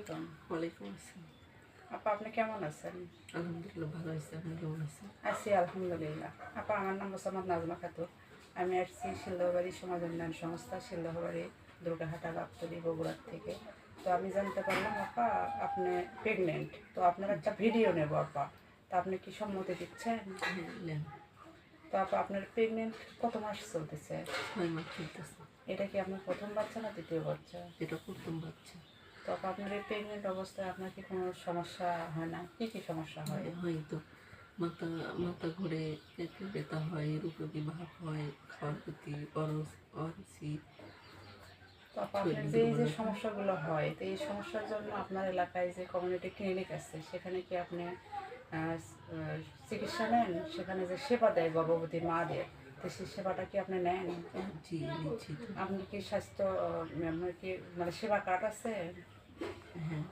আলাইকুম। ওয়ালাইকুম আসসালাম। আপা আপনি কেমন আছেন? আলহামদুলিল্লাহ ভালো আছি। আপনি কেমন আছেন? আছি আলহামদুলিল্লাহ। আপা আমার নাম মোসাম্মদ নাজমা খাতুন। আমি আসছি শিল্লহবাড়ি সমাজ উন্নয়ন সংস্থা শিল্লহবাড়ি দুর্গাহাটা গাবতলী বগুড়ার থেকে। তো আমি জানতে পারলাম আপা আপনি প্রেগনেন্ট। তো আপনার একটা ভিডিও নেব আপা। তা আপনি কি সম্মতি দিচ্ছেন? নেন। তো আপা আপনার প্রেগনেন্ট কত মাস চলতেছে? 6 মাস চলতেছে। এটা কি আপনার প্রথম বাচ্চা না দ্বিতীয় বাচ্চা? এটা প্রথম বাচ্চা। তো আপা আপনার এই প্রেগনেন্ট অবস্থায় আপনার কি কোনো সমস্যা হয় না? কি সমস্যা হয়? হয়তো মাথা মাথা ঘুরে, পেটে ব্যথা হয়, রূপকী ভাব হয়, খাওয়ার প্রতি অরুচি। তো আপনার যে এই যে সমস্যাগুলো হয়, তো এই সমস্যার জন্য আপনার এলাকায় যে কমিউনিটি ক্লিনিক আছে সেখানে কি আপনি চিকিৎসা নেন? সেখানে যে সেবা দেয় গর্ভবতী মাদের, তো সেই সেবাটা কি আপনি নেন? জি নিচ্ছি তো। আপনি কি স্বাস্থ্য আপনার কি মানে সেবা কার্ড আছে? হ্যাঁ।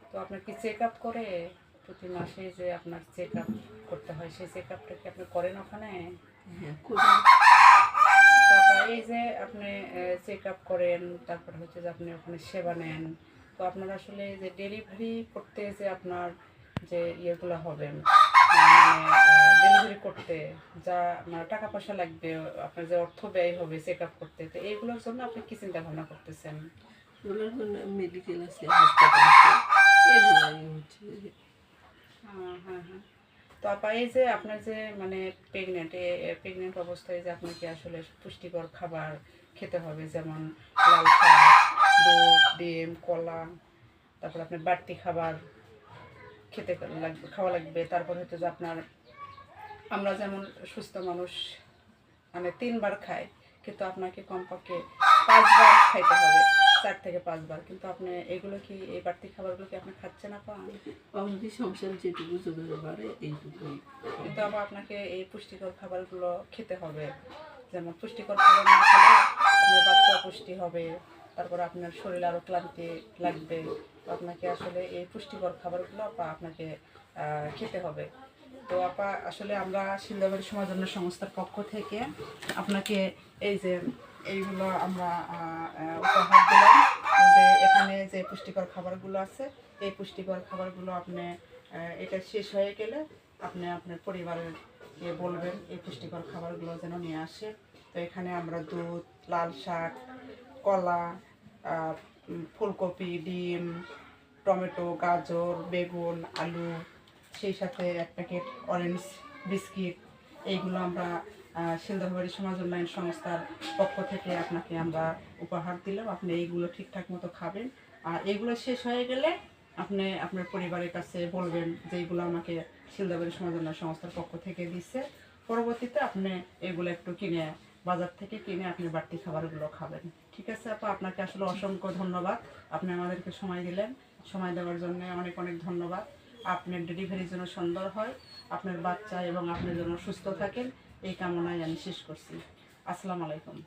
তো আপনার কি চেক আপ করে প্রতি মাসে যে আপনার চেক আপ করতে হয়, সেই চেক আপটা কি আপনি করেন ওখানে? হ্যাঁ করি। তারপর এই যে আপনি চেক আপ করেন, তারপর হচ্ছে যে আপনি ওখানে সেবা নেন, তো আপনার আসলে যে ডেলিভারি করতে যে আপনার যে ইয়েগুলো হবে মানে ডেলিভারি করতে যা মানে টাকা পয়সা লাগবে, আপনার যে অর্থ ব্যয় হবে চেক আপ করতে, তো এইগুলোর জন্য আপনি কি চিন্তা ভাবনা করতেছেন? এগুলোর জন্য মেডিকেল আছে, হাসপাতাল আছে, এগুলাই হচ্ছে। হ্যাঁ হ্যাঁ হ্যাঁ। তো আপা এই যে আপনার যে মানে প্রেগনেন্ট অবস্থায় যে আপনাকে আসলে পুষ্টিকর খাবার খেতে হবে, যেমন লাল শাক, দুধ, ডিম, কলা, তারপর আপনার বাড়তি খাবার খাওয়া লাগবে। তারপর হচ্ছে যে আপনার আমরা যেমন সুস্থ মানুষ মানে 3 বার খাই, কিন্তু আপনাকে কমপক্ষে 5 বার খাইতে হবে, 4 থেকে 5 বার। কিন্তু আপনি এগুলো কি এই বাড়তি খাবারগুলো কি আপনি খাচ্ছেন আপা? আমাদের সংসার যেটুকু জোগাড় বাড়ে এইটুকুই। কিন্তু আবার আপনাকে এই পুষ্টিকর খাবারগুলো খেতে হবে। যেমন পুষ্টিকর খাবার না খেলে আপনার বাচ্চা পুষ্টি হবে, তারপর আপনার শরীর আরও ক্লান্তি লাগবে। তো আপনাকে আসলে এই পুষ্টিকর খাবারগুলো আপা আপনাকে খেতে হবে। তো আপা আসলে আমরা শিল্লহবাড়ি সমাজ উন্নয়ন সংস্থার পক্ষ থেকে আপনাকে এই যে এইগুলো আমরা উপহার দিলাম, যে এখানে যে পুষ্টিকর খাবারগুলো আছে, এই পুষ্টিকর খাবারগুলো আপনি এটা শেষ হয়ে গেলে আপনি আপনার পরিবারের বলবেন এই পুষ্টিকর খাবারগুলো যেন নিয়ে আসে। তো এখানে আমরা দুধ, লাল শাক, কলা, ফুলকপি, ডিম, টমেটো, গাজর, বেগুন, আলু, সেই সাথে 1 প্যাকেট অরেঞ্জ বিস্কিট, এইগুলো আমরা শিলদহবাড়ি সমাজ উন্নয়ন সংস্থার পক্ষ থেকে আপনাকে আমরা উপহার দিলাম। আপনি এইগুলো ঠিকঠাক মতো খাবেন, আর এইগুলো শেষ হয়ে গেলে আপনি আপনার পরিবারের কাছে বলবেন যে এইগুলো আমাকে শিলদহবাড়ি সমাজ উন্নয়ন সংস্থার পক্ষ থেকে দিচ্ছে। পরবর্তীতে আপনি এগুলো একটু কিনে বাজার থেকে কিনে আপনি বাড়তি খাবারগুলো খাবেন। ঠিক আছে আপা, আপনাকে আসলে অসংখ্য ধন্যবাদ। আপনি আমাদেরকে সময় দিলেন, সময় দেওয়ার জন্য অনেক অনেক ধন্যবাদ। আপনার ডেলিভারি যেন সুন্দর হয়, আপনার বাচ্চা এবং আপনি যেন সুস্থ থাকেন, এই কামনায় আমি শেষ করছি। আসসালামু আলাইকুম।